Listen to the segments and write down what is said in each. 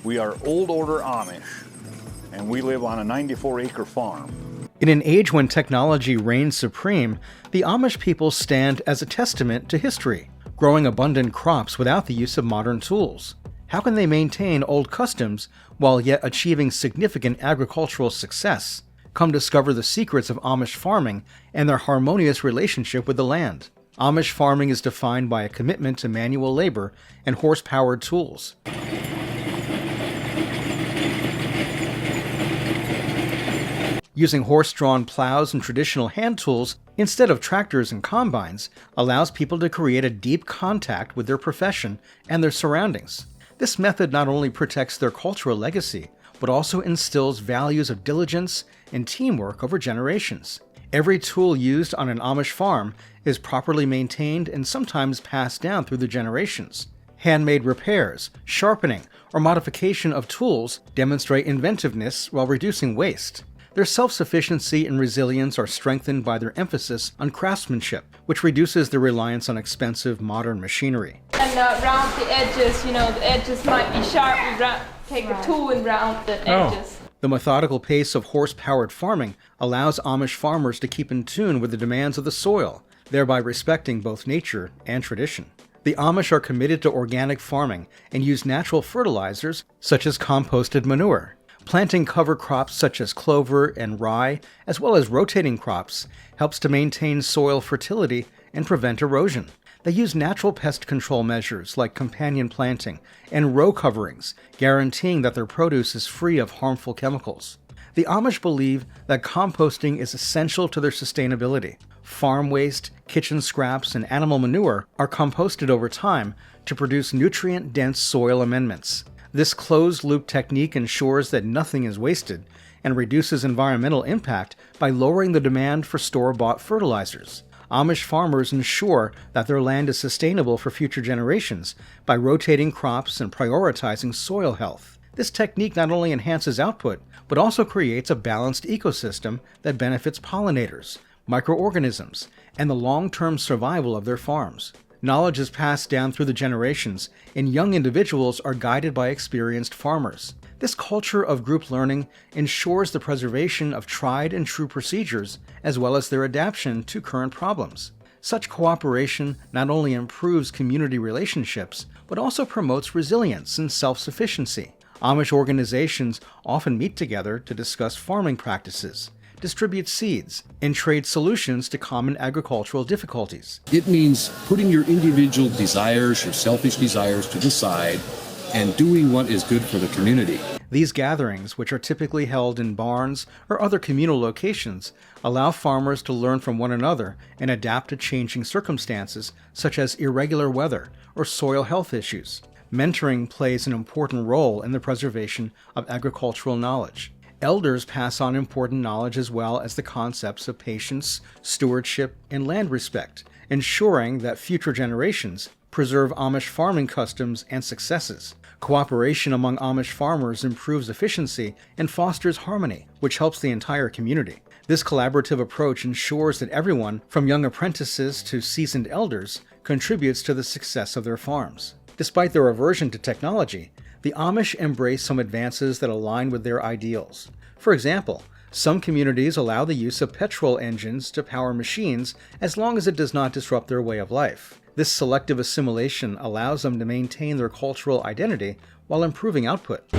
We are old order Amish, and we live on a 94-acre farm. In an age when technology reigns supreme, the Amish people stand as a testament to history, growing abundant crops without the use of modern tools. How can they maintain old customs while yet achieving significant agricultural success? Come discover the secrets of Amish farming and their harmonious relationship with the land. Amish farming is defined by a commitment to manual labor and horse-powered tools. Using horse-drawn plows and traditional hand tools instead of tractors and combines allows people to create a deep contact with their profession and their surroundings. This method not only protects their cultural legacy, but also instills values of diligence and teamwork over generations. Every tool used on an Amish farm is properly maintained and sometimes passed down through the generations. Handmade repairs, sharpening, or modification of tools demonstrate inventiveness while reducing waste. Their self-sufficiency and resilience are strengthened by their emphasis on craftsmanship, which reduces their reliance on expensive modern machinery. And round the edges, the edges might be sharp. We take a tool and round the edges. The methodical pace of horse-powered farming allows Amish farmers to keep in tune with the demands of the soil, thereby respecting both nature and tradition. The Amish are committed to organic farming and use natural fertilizers such as composted manure. Planting cover crops such as clover and rye, as well as rotating crops, helps to maintain soil fertility and prevent erosion. They use natural pest control measures like companion planting and row coverings, guaranteeing that their produce is free of harmful chemicals. The Amish believe that composting is essential to their sustainability. Farm waste, kitchen scraps, and animal manure are composted over time to produce nutrient-dense soil amendments. This closed-loop technique ensures that nothing is wasted and reduces environmental impact by lowering the demand for store-bought fertilizers. Amish farmers ensure that their land is sustainable for future generations by rotating crops and prioritizing soil health. This technique not only enhances output, but also creates a balanced ecosystem that benefits pollinators, microorganisms, and the long-term survival of their farms. Knowledge is passed down through the generations, and young individuals are guided by experienced farmers. This culture of group learning ensures the preservation of tried and true procedures, as well as their adaptation to current problems. Such cooperation not only improves community relationships, but also promotes resilience and self-sufficiency. Amish organizations often meet together to discuss farming practices, distribute seeds, and trade solutions to common agricultural difficulties. It means putting your individual desires, your selfish desires to the side, and doing what is good for the community. These gatherings, which are typically held in barns or other communal locations, allow farmers to learn from one another and adapt to changing circumstances such as irregular weather or soil health issues. Mentoring plays an important role in the preservation of agricultural knowledge. Elders pass on important knowledge as well as the concepts of patience, stewardship, and land respect, ensuring that future generations preserve Amish farming customs and successes. Cooperation among Amish farmers improves efficiency and fosters harmony, which helps the entire community. This collaborative approach ensures that everyone, from young apprentices to seasoned elders, contributes to the success of their farms. Despite their aversion to technology, the Amish embrace some advances that align with their ideals. For example, some communities allow the use of petrol engines to power machines as long as it does not disrupt their way of life. This selective assimilation allows them to maintain their cultural identity while improving output.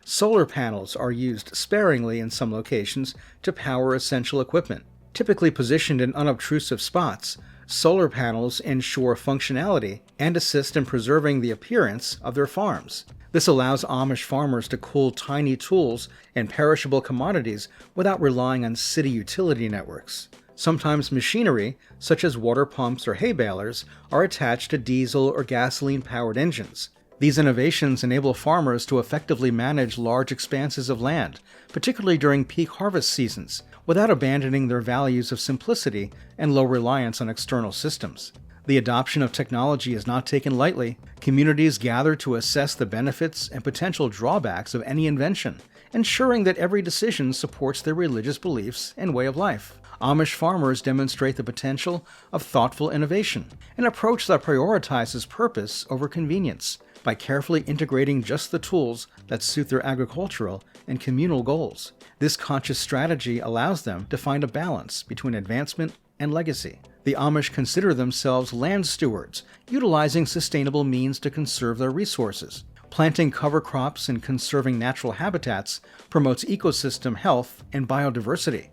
Solar panels are used sparingly in some locations to power essential equipment. Typically positioned in unobtrusive spots, solar panels ensure functionality and assist in preserving the appearance of their farms. This allows Amish farmers to cool tiny tools and perishable commodities without relying on city utility networks. Sometimes machinery, such as water pumps or hay balers, are attached to diesel or gasoline-powered engines. These innovations enable farmers to effectively manage large expanses of land, particularly during peak harvest seasons, without abandoning their values of simplicity and low reliance on external systems. The adoption of technology is not taken lightly. Communities gather to assess the benefits and potential drawbacks of any invention, ensuring that every decision supports their religious beliefs and way of life. Amish farmers demonstrate the potential of thoughtful innovation, an approach that prioritizes purpose over convenience by carefully integrating just the tools that suit their agricultural and communal goals. This conscious strategy allows them to find a balance between advancement and legacy. The Amish consider themselves land stewards, utilizing sustainable means to conserve their resources. Planting cover crops and conserving natural habitats promotes ecosystem health and biodiversity.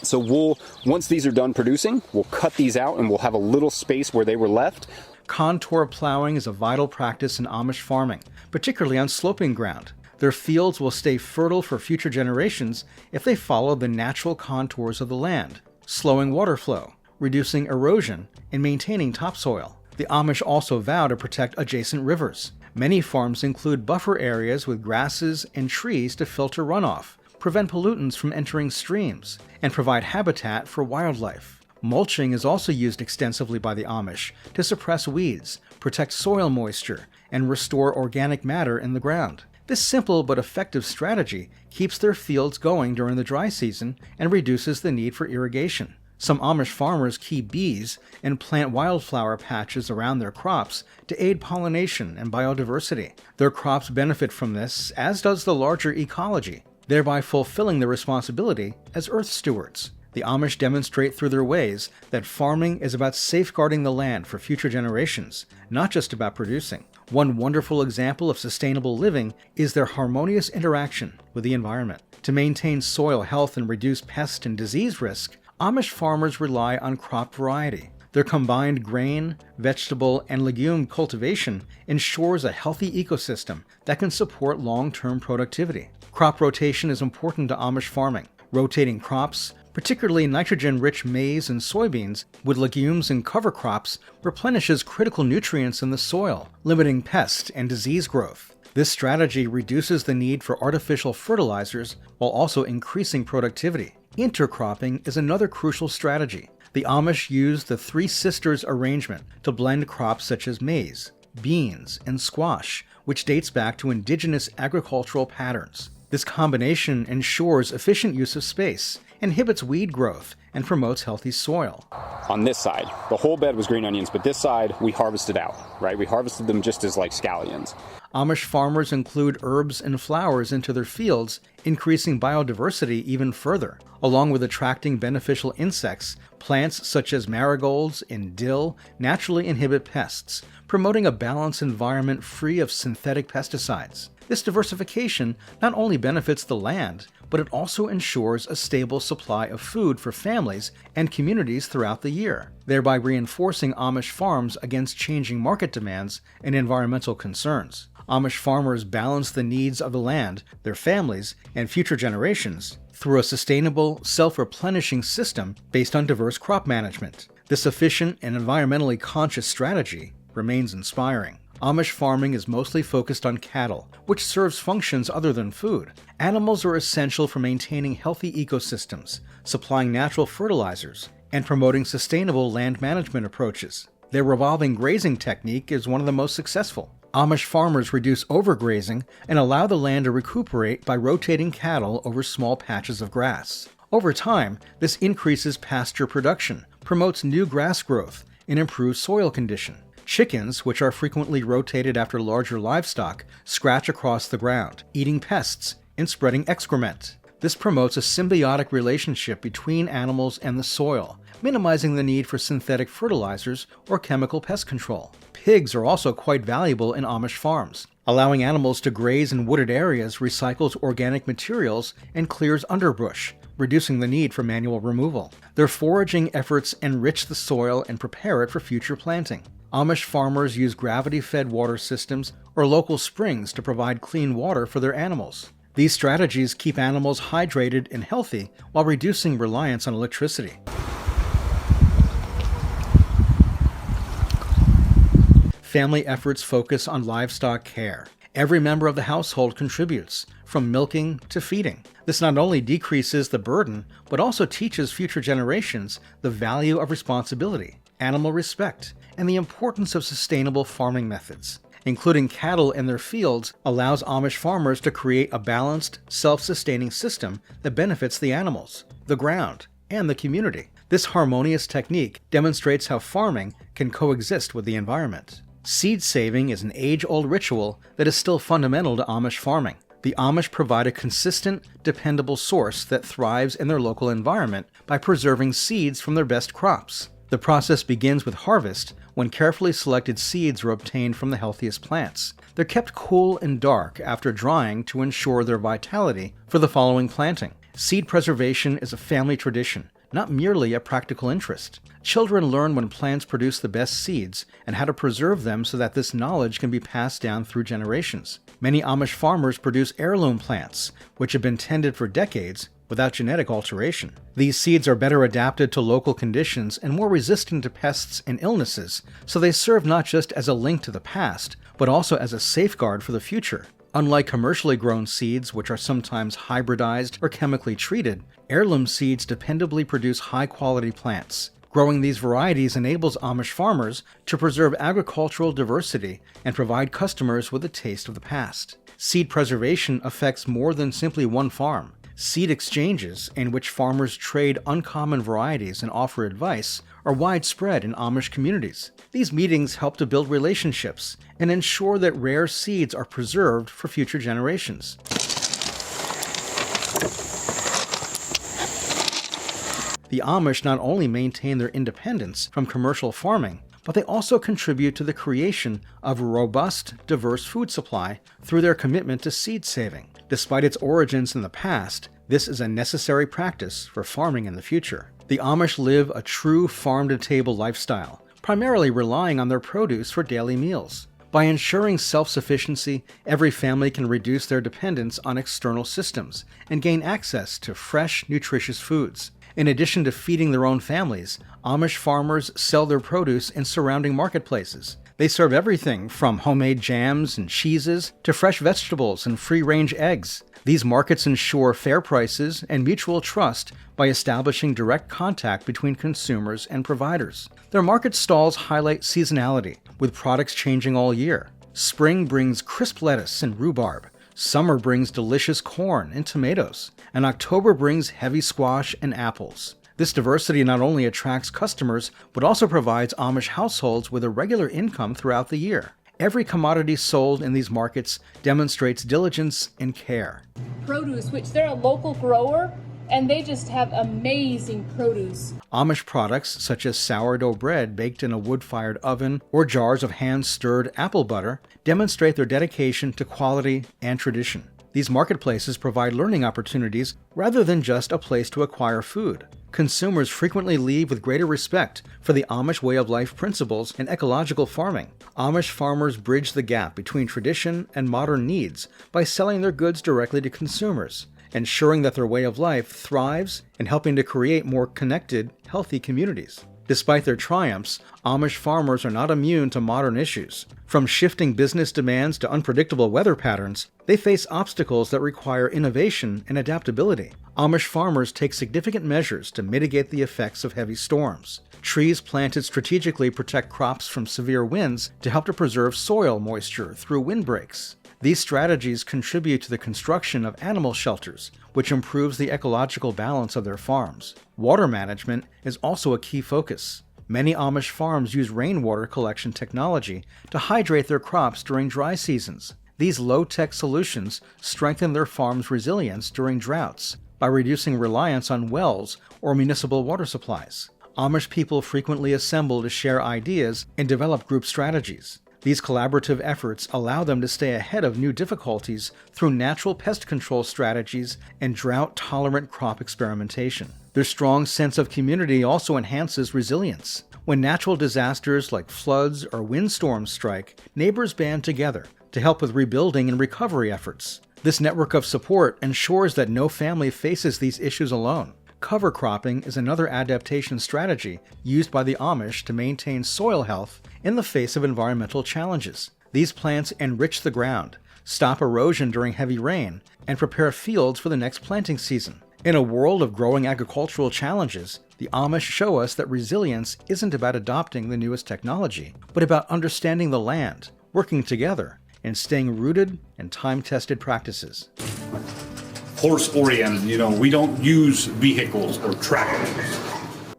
So once these are done producing, we'll cut these out and we'll have a little space where they were left. Contour plowing is a vital practice in Amish farming, particularly on sloping ground. Their fields will stay fertile for future generations if they follow the natural contours of the land, slowing water flow, reducing erosion, and maintaining topsoil. The Amish also vow to protect adjacent rivers. Many farms include buffer areas with grasses and trees to filter runoff, prevent pollutants from entering streams, and provide habitat for wildlife. Mulching is also used extensively by the Amish to suppress weeds, protect soil moisture, and restore organic matter in the ground. This simple but effective strategy keeps their fields going during the dry season and reduces the need for irrigation. Some Amish farmers keep bees and plant wildflower patches around their crops to aid pollination and biodiversity. Their crops benefit from this, as does the larger ecology, thereby fulfilling their responsibility as earth stewards. The Amish demonstrate through their ways that farming is about safeguarding the land for future generations, not just about producing. One wonderful example of sustainable living is their harmonious interaction with the environment. To maintain soil health and reduce pest and disease risk, Amish farmers rely on crop variety. Their combined grain, vegetable, and legume cultivation ensures a healthy ecosystem that can support long-term productivity. Crop rotation is important to Amish farming. Rotating crops, particularly nitrogen-rich maize and soybeans, with legumes and cover crops, replenishes critical nutrients in the soil, limiting pest and disease growth. This strategy reduces the need for artificial fertilizers while also increasing productivity. Intercropping is another crucial strategy. The Amish use the Three Sisters arrangement to blend crops such as maize, beans, and squash, which dates back to indigenous agricultural patterns. This combination ensures efficient use of space, inhibits weed growth, and promotes healthy soil. On this side, the whole bed was green onions, but this side we harvested out, right? We harvested them just as like scallions. Amish farmers include herbs and flowers into their fields, increasing biodiversity even further. Along with attracting beneficial insects, plants such as marigolds and dill naturally inhibit pests, promoting a balanced environment free of synthetic pesticides. This diversification not only benefits the land, but it also ensures a stable supply of food for families and communities throughout the year, thereby reinforcing Amish farms against changing market demands and environmental concerns. Amish farmers balance the needs of the land, their families, and future generations through a sustainable, self-replenishing system based on diverse crop management. This efficient and environmentally conscious strategy remains inspiring. Amish farming is mostly focused on cattle, which serves functions other than food. Animals are essential for maintaining healthy ecosystems, supplying natural fertilizers, and promoting sustainable land management approaches. Their revolving grazing technique is one of the most successful. Amish farmers reduce overgrazing and allow the land to recuperate by rotating cattle over small patches of grass. Over time, this increases pasture production, promotes new grass growth, and improves soil condition. Chickens, which are frequently rotated after larger livestock, scratch across the ground, eating pests and spreading excrement. This promotes a symbiotic relationship between animals and the soil, minimizing the need for synthetic fertilizers or chemical pest control. Pigs are also quite valuable in Amish farms. Allowing animals to graze in wooded areas recycles organic materials and clears underbrush, reducing the need for manual removal. Their foraging efforts enrich the soil and prepare it for future planting. Amish farmers use gravity-fed water systems or local springs to provide clean water for their animals. These strategies keep animals hydrated and healthy while reducing reliance on electricity. Family efforts focus on livestock care. Every member of the household contributes, from milking to feeding. This not only decreases the burden, but also teaches future generations the value of responsibility, animal respect, and the importance of sustainable farming methods. Including cattle in their fields allows Amish farmers to create a balanced, self-sustaining system that benefits the animals, the ground, and the community. This harmonious technique demonstrates how farming can coexist with the environment. Seed saving is an age-old ritual that is still fundamental to Amish farming. The Amish provide a consistent, dependable source that thrives in their local environment by preserving seeds from their best crops. The process begins with harvest, when carefully selected seeds are obtained from the healthiest plants. They're kept cool and dark after drying to ensure their vitality for the following planting. Seed preservation is a family tradition, not merely a practical interest. Children learn when plants produce the best seeds and how to preserve them so that this knowledge can be passed down through generations. Many Amish farmers produce heirloom plants, which have been tended for decades without genetic alteration. These seeds are better adapted to local conditions and more resistant to pests and illnesses, so they serve not just as a link to the past, but also as a safeguard for the future. Unlike commercially grown seeds, which are sometimes hybridized or chemically treated, heirloom seeds dependably produce high-quality plants. Growing these varieties enables Amish farmers to preserve agricultural diversity and provide customers with a taste of the past. Seed preservation affects more than simply one farm. Seed exchanges, in which farmers trade uncommon varieties and offer advice, are widespread in Amish communities. These meetings help to build relationships and ensure that rare seeds are preserved for future generations. The Amish not only maintain their independence from commercial farming, but they also contribute to the creation of a robust, diverse food supply through their commitment to seed saving. Despite its origins in the past, this is a necessary practice for farming in the future. The Amish live a true farm-to-table lifestyle, primarily relying on their produce for daily meals. By ensuring self-sufficiency, every family can reduce their dependence on external systems and gain access to fresh, nutritious foods. In addition to feeding their own families, Amish farmers sell their produce in surrounding marketplaces. They serve everything from homemade jams and cheeses to fresh vegetables and free-range eggs. These markets ensure fair prices and mutual trust by establishing direct contact between consumers and providers. Their market stalls highlight seasonality, with products changing all year. Spring brings crisp lettuce and rhubarb. Summer brings delicious corn and tomatoes, and October brings heavy squash and apples. This diversity not only attracts customers, but also provides Amish households with a regular income throughout the year. Every commodity sold in these markets demonstrates diligence and care. Produce, which they're a local grower, and they just have amazing produce. Amish products, such as sourdough bread baked in a wood-fired oven or jars of hand-stirred apple butter, demonstrate their dedication to quality and tradition. These marketplaces provide learning opportunities rather than just a place to acquire food. Consumers frequently leave with greater respect for the Amish way of life principles and ecological farming. Amish farmers bridge the gap between tradition and modern needs by selling their goods directly to consumers, ensuring that their way of life thrives and helping to create more connected, healthy communities. Despite their triumphs, Amish farmers are not immune to modern issues. From shifting business demands to unpredictable weather patterns, they face obstacles that require innovation and adaptability. Amish farmers take significant measures to mitigate the effects of heavy storms. Trees planted strategically protect crops from severe winds to help to preserve soil moisture through windbreaks. These strategies contribute to the construction of animal shelters, which improves the ecological balance of their farms. Water management is also a key focus. Many Amish farms use rainwater collection technology to hydrate their crops during dry seasons. These low-tech solutions strengthen their farm's resilience during droughts by reducing reliance on wells or municipal water supplies. Amish people frequently assemble to share ideas and develop group strategies. These collaborative efforts allow them to stay ahead of new difficulties through natural pest control strategies and drought-tolerant crop experimentation. Their strong sense of community also enhances resilience. When natural disasters like floods or windstorms strike, neighbors band together to help with rebuilding and recovery efforts. This network of support ensures that no family faces these issues alone. Cover cropping is another adaptation strategy used by the Amish to maintain soil health in the face of environmental challenges. These plants enrich the ground, stop erosion during heavy rain, and prepare fields for the next planting season. In a world of growing agricultural challenges, the Amish show us that resilience isn't about adopting the newest technology, but about understanding the land, working together, and staying rooted in time-tested practices. horse-oriented. You know, we don't use vehicles or tractors.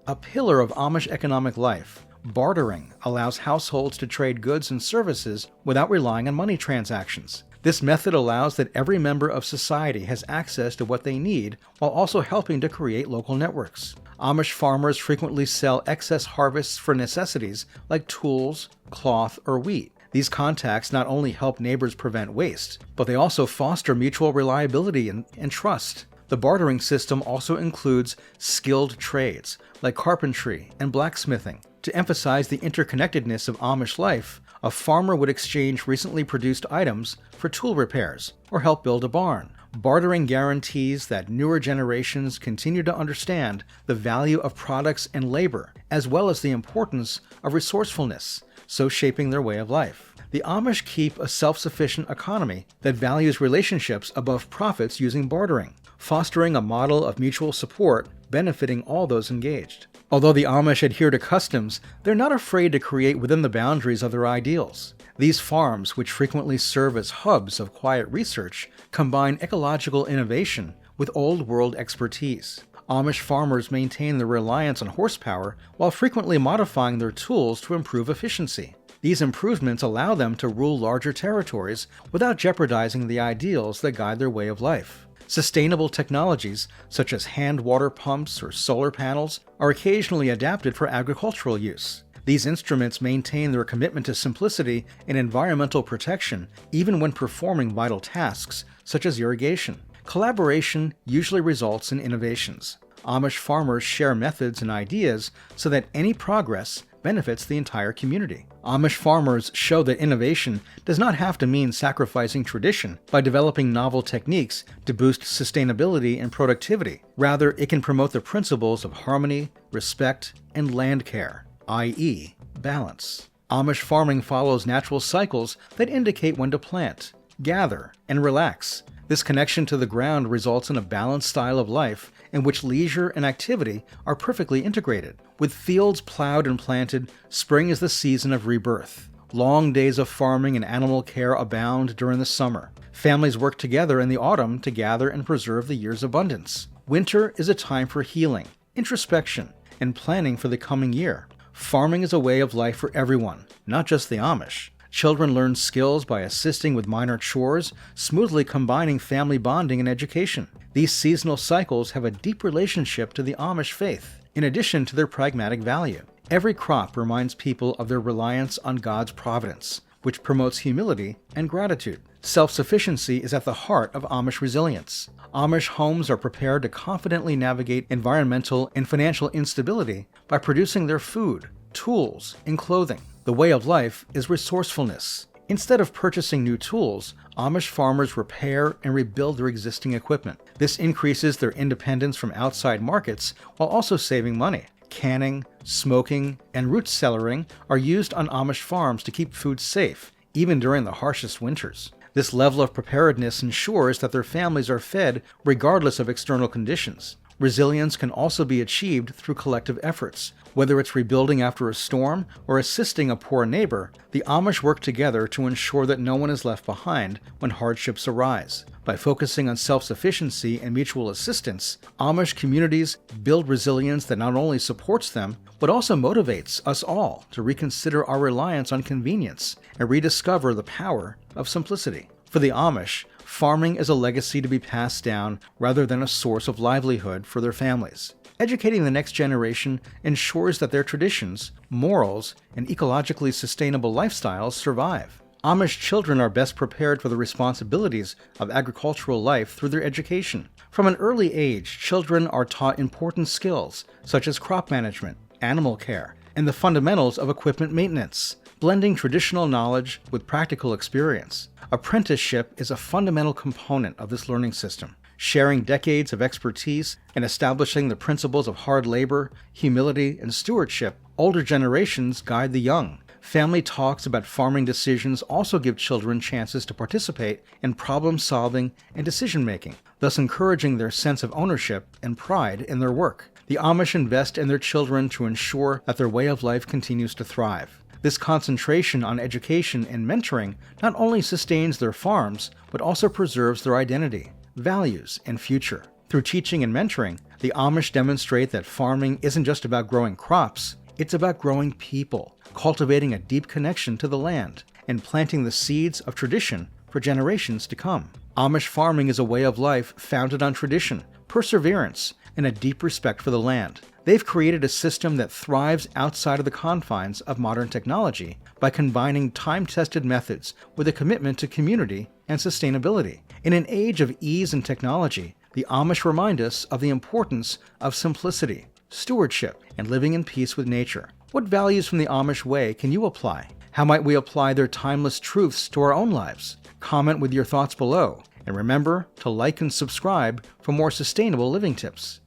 A pillar of Amish economic life, bartering allows households to trade goods and services without relying on money transactions. This method allows that every member of society has access to what they need while also helping to create local networks. Amish farmers frequently sell excess harvests for necessities like tools, cloth, or wheat. These contacts not only help neighbors prevent waste, but they also foster mutual reliability and trust. The bartering system also includes skilled trades like carpentry and blacksmithing. To emphasize the interconnectedness of Amish life, a farmer would exchange recently produced items for tool repairs or help build a barn. Bartering guarantees that newer generations continue to understand the value of products and labor, as well as the importance of resourcefulness, so shaping their way of life. The Amish keep a self-sufficient economy that values relationships above profits using bartering, fostering a model of mutual support benefiting all those engaged. Although the Amish adhere to customs, they're not afraid to create within the boundaries of their ideals. These farms, which frequently serve as hubs of quiet research, combine ecological innovation with old-world expertise. Amish farmers maintain their reliance on horsepower while frequently modifying their tools to improve efficiency. These improvements allow them to rule larger territories without jeopardizing the ideals that guide their way of life. Sustainable technologies, such as hand water pumps or solar panels, are occasionally adapted for agricultural use. These instruments maintain their commitment to simplicity and environmental protection even when performing vital tasks, such as irrigation. Collaboration usually results in innovations. Amish farmers share methods and ideas so that any progress benefits the entire community. Amish farmers show that innovation does not have to mean sacrificing tradition by developing novel techniques to boost sustainability and productivity. Rather, it can promote the principles of harmony, respect, and land care, i.e., balance. Amish farming follows natural cycles that indicate when to plant, gather, and relax. This connection to the ground results in a balanced style of life in which leisure and activity are perfectly integrated. With fields plowed and planted, spring is the season of rebirth. Long days of farming and animal care abound during the summer. Families work together in the autumn to gather and preserve the year's abundance. Winter is a time for healing, introspection, and planning for the coming year. Farming is a way of life for everyone, not just the Amish. Children learn skills by assisting with minor chores, smoothly combining family bonding and education. These seasonal cycles have a deep relationship to the Amish faith, in addition to their pragmatic value. Every crop reminds people of their reliance on God's providence, which promotes humility and gratitude. Self-sufficiency is at the heart of Amish resilience. Amish homes are prepared to confidently navigate environmental and financial instability by producing their food, tools, and clothing. The way of life is resourcefulness. Instead of purchasing new tools, Amish farmers repair and rebuild their existing equipment. This increases their independence from outside markets while also saving money. Canning, smoking, and root cellaring are used on Amish farms to keep food safe, even during the harshest winters. This level of preparedness ensures that their families are fed regardless of external conditions. Resilience can also be achieved through collective efforts. Whether it's rebuilding after a storm or assisting a poor neighbor, the Amish work together to ensure that no one is left behind when hardships arise. By focusing on self-sufficiency and mutual assistance, Amish communities build resilience that not only supports them, but also motivates us all to reconsider our reliance on convenience and rediscover the power of simplicity. For the Amish, farming is a legacy to be passed down rather than a source of livelihood for their families. Educating the next generation ensures that their traditions, morals, and ecologically sustainable lifestyles survive. Amish children are best prepared for the responsibilities of agricultural life through their education. From an early age, children are taught important skills such as crop management, animal care, and the fundamentals of equipment maintenance, blending traditional knowledge with practical experience. Apprenticeship is a fundamental component of this learning system. Sharing decades of expertise and establishing the principles of hard labor, humility, and stewardship, older generations guide the young. Family talks about farming decisions also give children chances to participate in problem-solving and decision-making, thus encouraging their sense of ownership and pride in their work. The Amish invest in their children to ensure that their way of life continues to thrive. This concentration on education and mentoring not only sustains their farms, but also preserves their identity. values, and future. Through teaching and mentoring, the Amish demonstrate that farming isn't just about growing crops, it's about growing people, cultivating a deep connection to the land, and planting the seeds of tradition for generations to come. Amish farming is a way of life founded on tradition, perseverance, and a deep respect for the land. They've created a system that thrives outside of the confines of modern technology by combining time-tested methods with a commitment to community and sustainability. In an age of ease and technology, the Amish remind us of the importance of simplicity, stewardship, and living in peace with nature. What values from the Amish way can you apply? How might we apply their timeless truths to our own lives? Comment with your thoughts below, and remember to like and subscribe for more sustainable living tips.